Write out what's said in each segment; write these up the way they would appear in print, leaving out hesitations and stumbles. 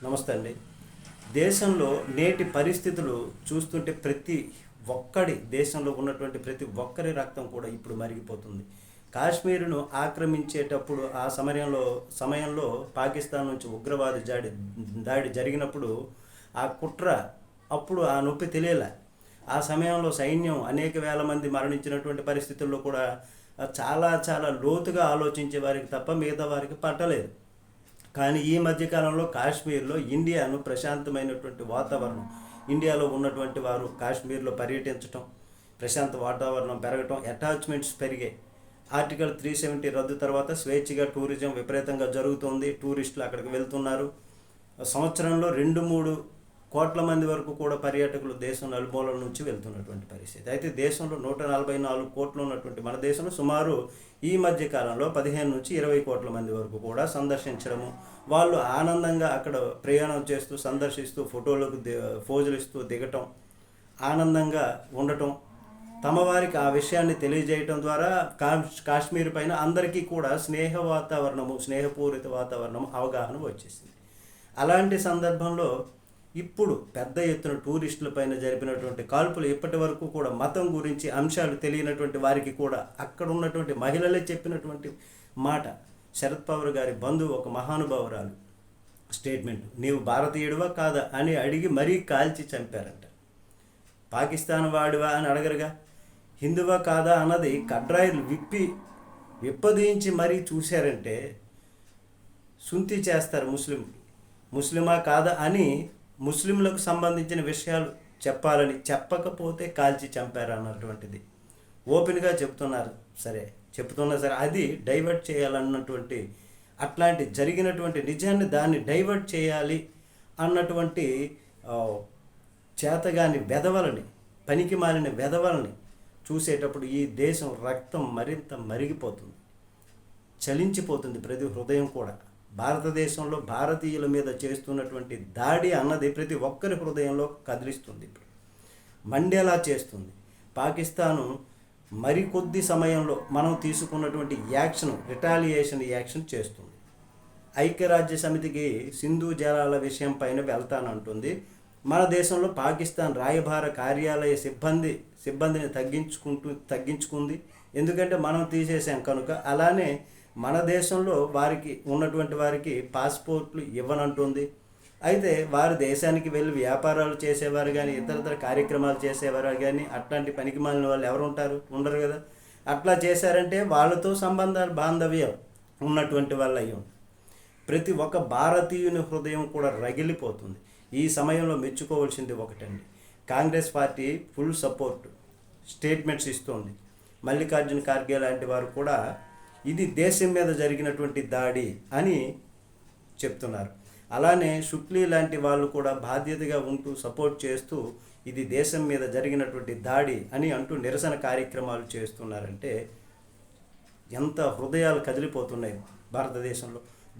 నమస్తే అండి. దేశంలో నేటి పరిస్థితులు చూస్తుంటే దేశంలో ఉన్నటువంటి ప్రతి ఒక్కరి రక్తం కూడా ఇప్పుడు మరిగిపోతుంది. కాశ్మీరును ఆక్రమించేటప్పుడు ఆ సమయంలో పాకిస్తాన్ నుంచి దాడి జరిగినప్పుడు ఆ కుట్ర అప్పుడు ఆ నొప్పి తెలియలే. ఆ సమయంలో సైన్యం అనేక వేల మంది మరణించినటువంటి పరిస్థితుల్లో కూడా చాలా చాలా లోతుగా ఆలోచించే వారికి తప్ప మిగతా వారికి పట్టలేదు. కానీ ఈ మధ్యకాలంలో కాశ్మీర్లో ప్రశాంతమైనటువంటి వాతావరణం, ఇండియాలో ఉన్నటువంటి వారు కాశ్మీర్లో పర్యటించటం, ప్రశాంత వాతావరణం పెరగటం, అటాచ్మెంట్స్ పెరిగాయి. ఆర్టికల్ 370 రద్దు తర్వాత స్వేచ్ఛగా టూరిజం విపరీతంగా జరుగుతుంది. టూరిస్టులు అక్కడికి వెళ్తున్నారు. సంవత్సరంలో 2-3 కోట్ల మంది వరకు కూడా పర్యాటకులు దేశం నలుమూలల నుంచి వెళ్తున్నటువంటి పరిస్థితి. అయితే దేశంలో 144 కోట్లు ఉన్నటువంటి మన దేశంలో సుమారు ఈ మధ్య కాలంలో 15-20 కోట్ల మంది వరకు కూడా సందర్శించడము, వాళ్ళు ఆనందంగా అక్కడ ప్రయాణం చేస్తూ సందర్శిస్తూ ఫోజులు ఇస్తూ దిగటం, ఆనందంగా ఉండటం, తమ వారికి ఆ విషయాన్ని తెలియజేయటం ద్వారా కాశ్మీర్ పైన అందరికీ కూడా స్నేహపూరిత వాతావరణము అవగాహన వచ్చేసింది. అలాంటి సందర్భంలో ఇప్పుడు పెద్ద ఎత్తున టూరిస్టుల పైన జరిపినటువంటి కాల్పులు ఇప్పటి వరకు కూడా మతం గురించి అంశాలు తెలియనటువంటి వారికి కూడా అక్కడ ఉన్నటువంటి మహిళలే చెప్పినటువంటి మాట. శరద్ పవార్ గారి బంధువు ఒక మహానుభావురాలు స్టేట్మెంట్, నీవు భారతీయుడివా కాదా అని అడిగి మరీ కాల్చి చంపారంట. పాకిస్తాన్ వాడివా అని అడగరుగా, హిందువా కాదా అన్నది కడ్రాయిలు విప్పదీయించి మరీ చూశారంటే సుంతి చేస్తారు. ముస్లిమా కాదా అని ముస్లింలకు సంబంధించిన విషయాలు చెప్పకపోతే కాల్చి చంపారు అన్నటువంటిది ఓపెన్గా చెప్తున్నారు. చెప్తున్నా సరే అది డైవర్ట్ చేయాలన్నటువంటి, అట్లాంటి జరిగినటువంటి నిజాన్ని దాన్ని డైవర్ట్ చేయాలి అన్నటువంటి చేతగాని పనికి మాలిన వెధవలని చూసేటప్పుడు ఈ దేశం రక్తం మరింత మరిగిపోతుంది, చలించిపోతుంది ప్రతి హృదయం కూడా. భారతదేశంలో భారతీయుల మీద చేస్తున్నటువంటి దాడి అన్నది ప్రతి ఒక్కరి హృదయంలో కదిలిస్తుంది, ఇప్పుడు మండేలా చేస్తుంది. పాకిస్తాను మరికొద్ది సమయంలో మనం తీసుకున్నటువంటి రిటాలియేషన్ యాక్షన్ చేస్తుంది. ఐక్యరాజ్య సమితికి సింధు జలాల విషయం పైన వెళ్తానంటుంది. మన దేశంలో పాకిస్తాన్ రాయబార కార్యాలయ సిబ్బందిని తగ్గించుకుంది. ఎందుకంటే మనం తీసేసాం కనుక. అలానే మన దేశంలో ఉన్నటువంటి వారికి పాస్పోర్ట్లు ఇవ్వనంటుంది. అయితే వారు దేశానికి వెళ్ళి వ్యాపారాలు చేసేవారు కానీ ఇతర కార్యక్రమాలు చేసేవారు కానీ అట్లాంటి పనికి మాలిన వాళ్ళు ఎవరు ఉండరు కదా. అట్లా చేశారంటే వాళ్ళతో బాంధవ్యం ఉన్నటువంటి వాళ్ళు అయ్యి ఉంటారు. ప్రతి ఒక్క భారతీయుని హృదయం కూడా రగిలిపోతుంది. ఈ సమయంలో మెచ్చుకోవాల్సింది ఒకటండి, Congress party full support statements ఇస్తోంది. మల్లికార్జున ఖార్గే లాంటి వారు కూడా ఇది దేశం మీద జరిగినటువంటి దాడి అని చెప్తున్నారు. అలానే షుక్లీ లాంటి వాళ్ళు కూడా బాధ్యతగా ఉంటూ సపోర్ట్ చేస్తూ ఇది దేశం మీద జరిగినటువంటి దాడి అని అంటూ నిరసన కార్యక్రమాలు చేస్తున్నారంటే ఎంత హృదయాలు కదిలిపోతున్నాయి.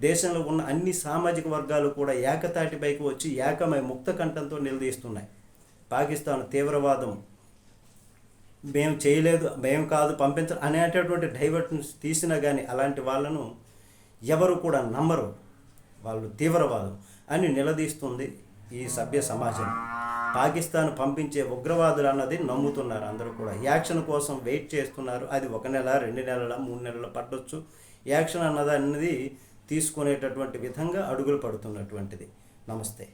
దేశంలో ఉన్న అన్ని సామాజిక వర్గాలు కూడా ఏకతాటిపైకి వచ్చి ఏకమై ముక్త కంఠంతో నిలదీస్తున్నాయి. పాకిస్తాన్ తీవ్రవాదం మేము చేయలేదు, మేము కాదు పంపించాలి అనేటటువంటి డైవర్షన్స్ తీసినా కానీ అలాంటి వాళ్ళను ఎవరు కూడా నమ్మరు. వాళ్ళు తీవ్రవాదం అని నిలదీస్తుంది ఈ సభ్య సమాజం. పాకిస్తాన్ పంపించే ఉగ్రవాదులు అన్నది నమ్ముతున్నారు. అందరూ కూడా యాక్షన్ కోసం వెయిట్ చేస్తున్నారు. అది 1 నెల 2 నెలల 3 నెలలు పట్టొచ్చు. యాక్షన్ అన్నది తీసుకునేటటువంటి విధంగా అడుగులు పడుతున్నటువంటిది. నమస్తే.